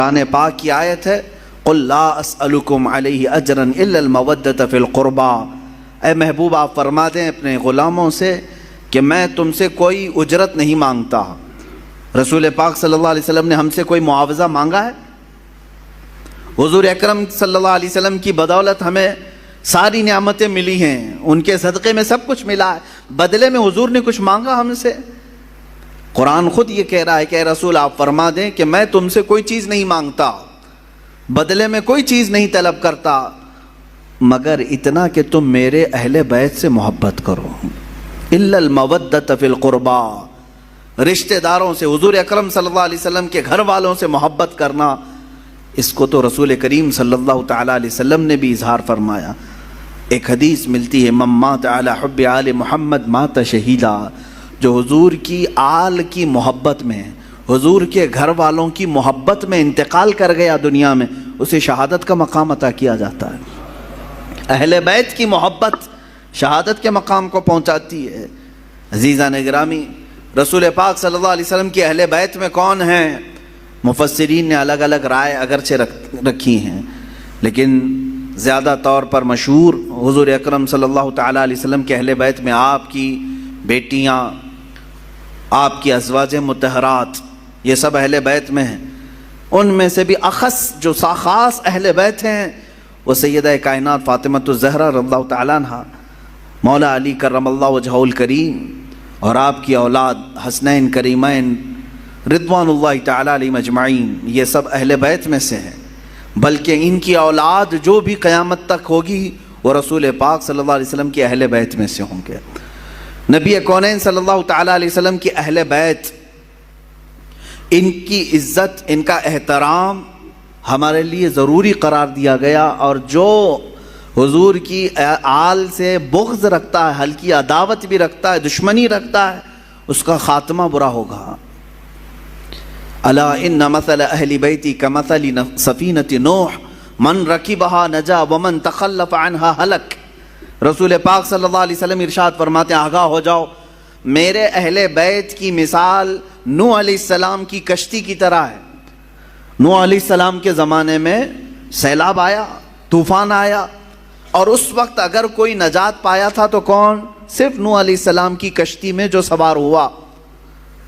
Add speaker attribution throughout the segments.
Speaker 1: قرآن پاک کی آیت ہے قُلْ لَا أَسْأَلُكُمْ عَلَيْهِ أَجْرًا إِلَّا الْمَوَدَّةَ فِي الْقُرْبَى، اے محبوب آپ فرما دیں اپنے غلاموں سے کہ میں تم سے کوئی اجرت نہیں مانگتا۔ رسول پاک صلی اللہ علیہ وسلم نے ہم سے کوئی معاوضہ مانگا ہے؟ حضور اکرم صلی اللہ علیہ وسلم کی بدولت ہمیں ساری نعمتیں ملی ہیں، ان کے صدقے میں سب کچھ ملا ہے، بدلے میں حضور نے کچھ مانگا ہم سے؟ قرآن خود یہ کہہ رہا ہے کہ اے رسول آپ فرما دیں کہ میں تم سے کوئی چیز نہیں مانگتا، بدلے میں کوئی چیز نہیں طلب کرتا، مگر اتنا کہ تم میرے اہل بیت سے محبت کرو۔ الا المودۃ فی القربى، رشتہ داروں سے، حضور اکرم صلی اللہ علیہ وسلم کے گھر والوں سے محبت کرنا، اس کو تو رسول کریم صلی اللہ تعالی علیہ وسلم نے بھی اظہار فرمایا۔ ایک حدیث ملتی ہے من مات علی حب آل محمد مات شہیدا، جو حضور کی آل کی محبت میں، حضور کے گھر والوں کی محبت میں انتقال کر گیا دنیا میں، اسے شہادت کا مقام عطا کیا جاتا ہے۔ اہل بیت کی محبت شہادت کے مقام کو پہنچاتی ہے۔ عزیزان گرامی، رسول پاک صلی اللہ علیہ وسلم کی اہل بیت میں کون ہیں؟ مفسرین نے الگ الگ رائے اگرچہ رکھی ہیں، لیکن زیادہ طور پر مشہور حضور اکرم صلی اللہ تعالیٰ علیہ وسلم کے اہل بیت میں آپ کی بیٹیاں، آپ کی ازواج مطہرات، یہ سب اہل بیت میں ہیں۔ ان میں سے بھی اخص جو خاص اہل بیت ہیں وہ سیدہ کائنات فاطمۃ الزہرا رضی اللہ تعالیٰ عنہ، مولا علی کرم اللہ وجہہ الکریم، اور آپ کی اولاد حسنین کریمین رضوان اللہ تعالیٰ علیہم اجمعین، یہ سب اہل بیت میں سے ہیں۔ بلکہ ان کی اولاد جو بھی قیامت تک ہوگی وہ رسول پاک صلی اللہ علیہ وسلم کی اہل بیت میں سے ہوں گے۔ نبی کونین صلی اللہ تعالیٰ علیہ وسلم کی اہل بیت، ان کی عزت، ان کا احترام ہمارے لیے ضروری قرار دیا گیا، اور جو حضور کی آل سے بغض رکھتا ہے، ہلکی عداوت بھی رکھتا ہے، دشمنی رکھتا ہے، اس کا خاتمہ برا ہوگا۔ الا ان مثل اہل بیتی کمثل سفینۃ نوح من رکبها نجا ومن تخلف عنها ہلک۔ رسول پاک صلی اللہ علیہ وسلم ارشاد فرماتے ہیں آگاہ ہو جاؤ، میرے اہل بیت کی مثال نوح علیہ السلام کی کشتی کی طرح ہے۔ نوح علیہ السلام کے زمانے میں سیلاب آیا، طوفان آیا، اور اس وقت اگر کوئی نجات پایا تھا تو کون؟ صرف نوح علیہ السلام کی کشتی میں جو سوار ہوا،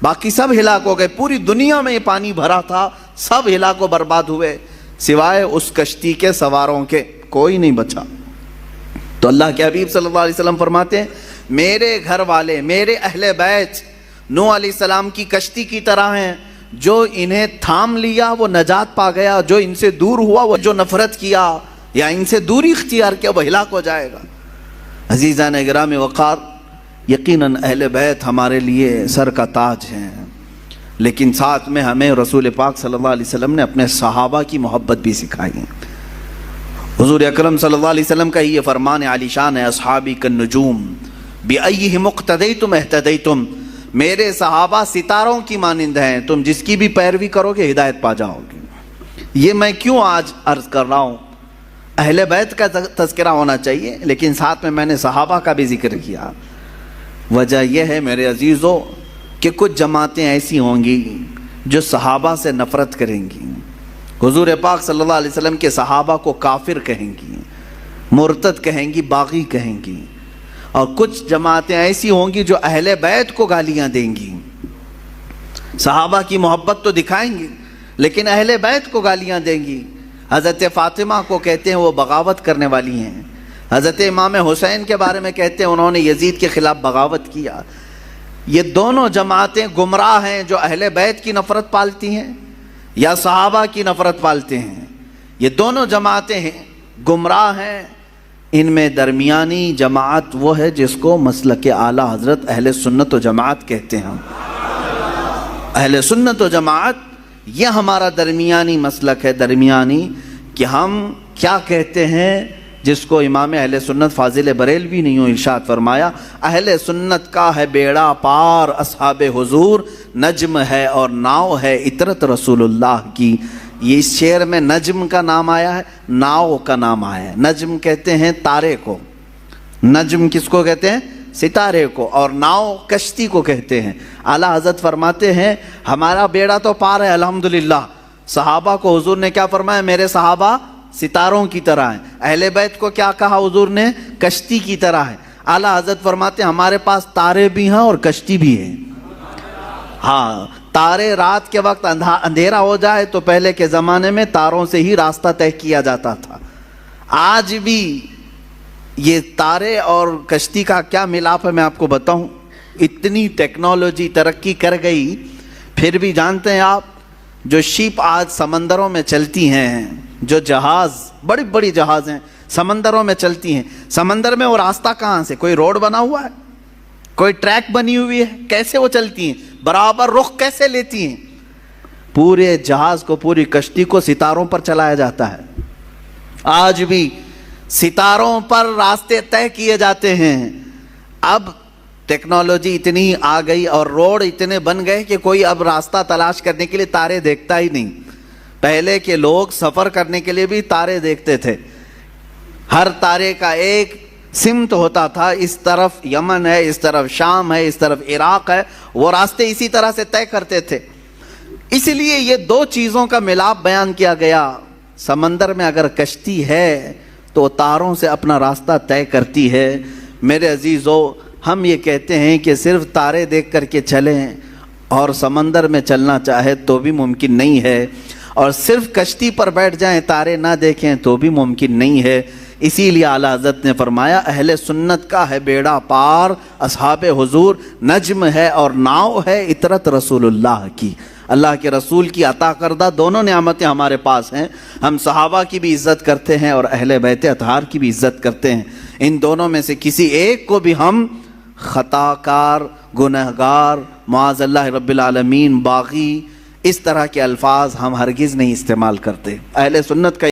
Speaker 1: باقی سب ہلاک ہو گئے۔ پوری دنیا میں یہ پانی بھرا تھا، سب ہلاک و برباد ہوئے، سوائے اس کشتی کے سواروں کے کوئی نہیں بچا۔ تو اللہ کے حبیب صلی اللہ علیہ وسلم فرماتے ہیں میرے گھر والے، میرے اہل بیت نوح علیہ السلام کی کشتی کی طرح ہیں، جو انہیں تھام لیا وہ نجات پا گیا، جو ان سے دور ہوا، وہ جو نفرت کیا یا ان سے دوری اختیار کیا وہ ہلاک ہو جائے گا۔ عزیزان گرامی وقار، یقیناً اہل بیت ہمارے لیے سر کا تاج ہیں، لیکن ساتھ میں ہمیں رسول پاک صلی اللہ علیہ وسلم نے اپنے صحابہ کی محبت بھی سکھائی ہے۔ حضور اکرم صلی اللہ علیہ وسلم کا یہ فرمان عالی شان ہے اصحابی کالنجوم بأیہم اقتدیتم اہتدیتم، میرے صحابہ ستاروں کی مانند ہیں، تم جس کی بھی پیروی کرو گے ہدایت پا جاؤ گے۔ یہ میں کیوں آج عرض کر رہا ہوں؟ اہل بیت کا تذکرہ ہونا چاہیے، لیکن ساتھ میں نے صحابہ کا بھی ذکر کیا۔ وجہ یہ ہے میرے عزیزو کہ کچھ جماعتیں ایسی ہوں گی جو صحابہ سے نفرت کریں گی، حضور پاک صلی اللہ علیہ وسلم کے صحابہ کو کافر کہیں گی، مرتد کہیں گی، باغی کہیں گی، اور کچھ جماعتیں ایسی ہوں گی جو اہل بیت کو گالیاں دیں گی۔ صحابہ کی محبت تو دکھائیں گی لیکن اہل بیت کو گالیاں دیں گی۔ حضرت فاطمہ کو کہتے ہیں وہ بغاوت کرنے والی ہیں، حضرت امام حسین کے بارے میں کہتے ہیں انہوں نے یزید کے خلاف بغاوت کیا۔ یہ دونوں جماعتیں گمراہ ہیں جو اہل بیت کی نفرت پالتی ہیں یا صحابہ کی نفرت پالتے ہیں، یہ دونوں جماعتیں ہیں، گمراہ ہیں۔ ان میں درمیانی جماعت وہ ہے جس کو مسلک اعلیٰ حضرت اہل سنت و جماعت کہتے ہیں۔ اہل سنت و جماعت یہ ہمارا درمیانی مسلک ہے، درمیانی، کہ ہم کیا کہتے ہیں، جس کو امام اہل سنت فاضل بریلوی نے یوں ارشاد فرمایا اہل سنت کا ہے بیڑا پار اصحاب حضور، نجم ہے اور ناؤ ہے عطرت رسول اللہ کی۔ یہ اس شعر میں نجم کا نام آیا ہے، ناؤ کا نام آیا ہے۔ نجم کہتے ہیں تارے کو، نجم کس کو کہتے ہیں؟ ستارے کو، اور ناؤ کشتی کو کہتے ہیں۔ اعلیٰ حضرت فرماتے ہیں ہمارا بیڑا تو پار ہے الحمدللہ، صحابہ کو حضور نے کیا فرمایا؟ میرے صحابہ ستاروں کی طرح ہیں. اہل بیت کو کیا کہا حضور نے؟ کشتی کی طرح ہے. اعلیٰ حضرت فرماتے ہیں ہمارے پاس تارے بھی ہیں اور کشتی بھی ہے. ہاں، تارے رات کے وقت اندھیرا ہو جائے تو پہلے کے زمانے میں تاروں سے ہی راستہ طے کیا جاتا تھا. آج بھی یہ تارے اور کشتی کا کیا ملاپ ہے میں آپ کو بتاؤں. اتنی ٹیکنالوجی ترقی کر گئی، پھر بھی جانتے ہیں آپ جو شپ آج سمندروں میں چلتی ہیں، جو جہاز بڑی بڑی جہاز ہیں سمندروں میں چلتی ہیں، سمندر میں وہ راستہ کہاں سے؟ کوئی روڈ بنا ہوا ہے؟ کوئی ٹریک بنی ہوئی ہے؟ کیسے وہ چلتی ہیں؟ برابر رخ کیسے لیتی ہیں؟ پورے جہاز کو، پوری کشتی کو ستاروں پر چلایا جاتا ہے. آج بھی ستاروں پر راستے طے کیے جاتے ہیں. اب ٹیکنالوجی اتنی آ گئی اور روڈ اتنے بن گئے کہ کوئی اب راستہ تلاش کرنے کے لیے تارے دیکھتا ہی نہیں. پہلے کے لوگ سفر کرنے کے لیے بھی تارے دیکھتے تھے. ہر تارے کا ایک سمت ہوتا تھا، اس طرف یمن ہے، اس طرف شام ہے، اس طرف عراق ہے. وہ راستے اسی طرح سے طے کرتے تھے. اس لیے یہ دو چیزوں کا ملاپ بیان کیا گیا. سمندر میں اگر کشتی ہے تو تاروں سے اپنا راستہ طے کرتی ہے. میرے عزیزو، ہم یہ کہتے ہیں کہ صرف تارے دیکھ کر کے چلیں اور سمندر میں چلنا چاہے تو بھی ممکن نہیں ہے، اور صرف کشتی پر بیٹھ جائیں تارے نہ دیکھیں تو بھی ممکن نہیں ہے. اسی لیے اعلیٰ حضرت نے فرمایا اہل سنت کا ہے بیڑا پار، اصحاب حضور نجم ہے اور ناؤ ہے اطرت رسول اللہ کی. اللہ کے رسول کی عطا کردہ دونوں نعمتیں ہمارے پاس ہیں. ہم صحابہ کی بھی عزت کرتے ہیں اور اہل بیت اطہار کی بھی عزت کرتے ہیں. ان دونوں میں سے کسی ایک کو بھی ہم خطا کار، گنہگار، معاذ اللہ رب العالمین، باغی، اس طرح کے الفاظ ہم ہرگز نہیں استعمال کرتے. اہل سنت کا